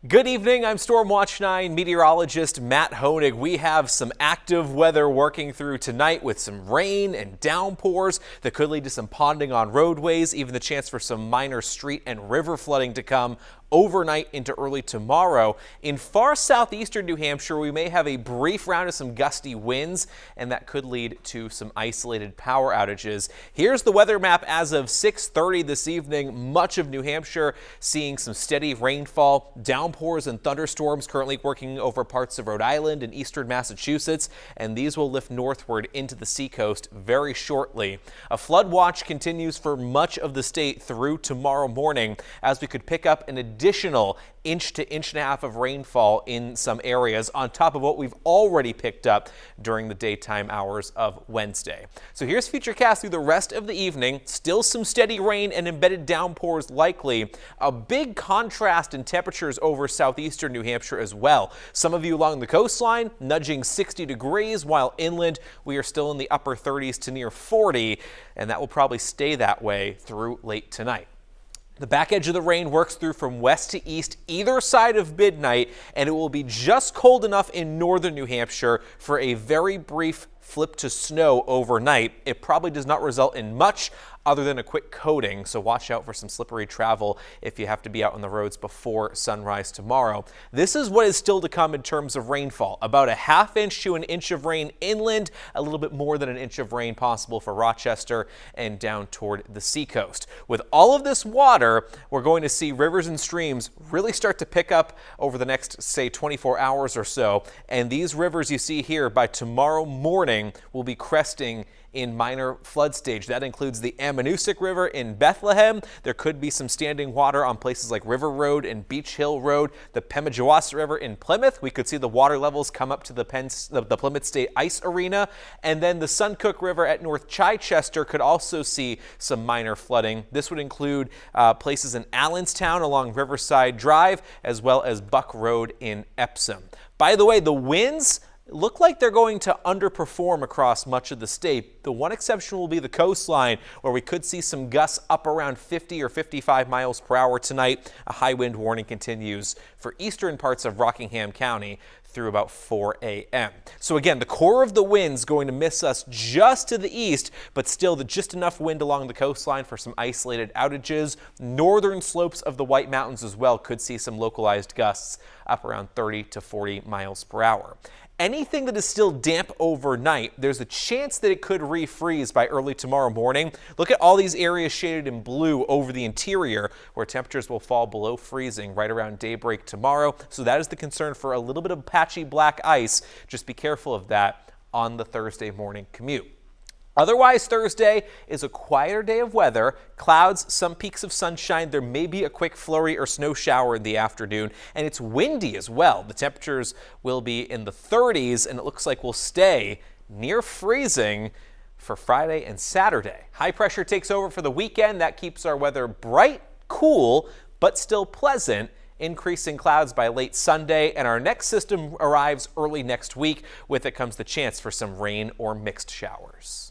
Good evening, I'm Stormwatch 9 meteorologist Matt Honig. We have some active weather working through tonight with some rain and downpours that could lead to some ponding on roadways, even the chance for some minor street and river flooding to come overnight into early tomorrow. In far southeastern New Hampshire, we may have a brief round of some gusty winds, and that could lead to some isolated power outages. Here's the weather map as of 6:30 this evening. Much of New Hampshire seeing some steady rainfall, downpours and thunderstorms currently working over parts of Rhode Island and eastern Massachusetts, and these will lift northward into the seacoast very shortly. A flood watch continues for much of the state through tomorrow morning, as we could pick up an additional inch to inch and a half of rainfall in some areas on top of what we've already picked up during the daytime hours of Wednesday. So here's Futurecast through the rest of the evening. Still some steady rain and embedded downpours likely. A big contrast in temperatures over southeastern New Hampshire as well. Some of you along the coastline nudging 60 degrees, while inland we are still in the upper 30s to near 40, and that will probably stay that way through late tonight. The back edge of the rain works through from west to east either side of midnight, and it will be just cold enough in northern New Hampshire for a very brief flip to snow overnight. It probably does not result in much other than a quick coating, so watch out for some slippery travel if you have to be out on the roads before sunrise tomorrow. This is what is still to come in terms of rainfall. About a ½ inch to an inch of rain inland, a little bit more than an inch of rain possible for Rochester and down toward the seacoast. With all of this water, we're going to see rivers and streams really start to pick up over the next, say, 24 hours or so, and these rivers you see here by tomorrow morning will be cresting in minor flood stage. That includes the Ammonoosuc River in Bethlehem. There could be some standing water on places like River Road and Beach Hill Road. The Pemigewasset River in Plymouth, we could see the water levels come up to the Plymouth State Ice Arena. And then the Suncook River at North Chichester could also see some minor flooding. This would include places in Allenstown along Riverside Drive, as well as Buck Road in Epsom. By the way, the winds look like they're going to underperform across much of the state. The one exception will be the coastline, where we could see some gusts up around 50 or 55 miles per hour tonight. A high wind warning continues for eastern parts of Rockingham County through about 4 a.m. So again, the core of the wind's going to miss us just to the east, but still just enough wind along the coastline for some isolated outages. Northern slopes of the White Mountains as well could see some localized gusts up around 30 to 40 miles per hour. Anything that is still damp overnight, there's a chance that it could refreeze by early tomorrow morning. Look at all these areas shaded in blue over the interior, where temperatures will fall below freezing right around daybreak tomorrow. So that is the concern for a little bit of patchy black ice. Just be careful of that on the Thursday morning commute. Otherwise, Thursday is a quieter day of weather. Clouds, some peaks of sunshine. There may be a quick flurry or snow shower in the afternoon, and it's windy as well. The temperatures will be in the 30s, and it looks like we'll stay near freezing for Friday and Saturday. High pressure takes over for the weekend. That keeps our weather bright, cool, but still pleasant. Increasing clouds by late Sunday, and our next system arrives early next week. With it comes the chance for some rain or mixed showers.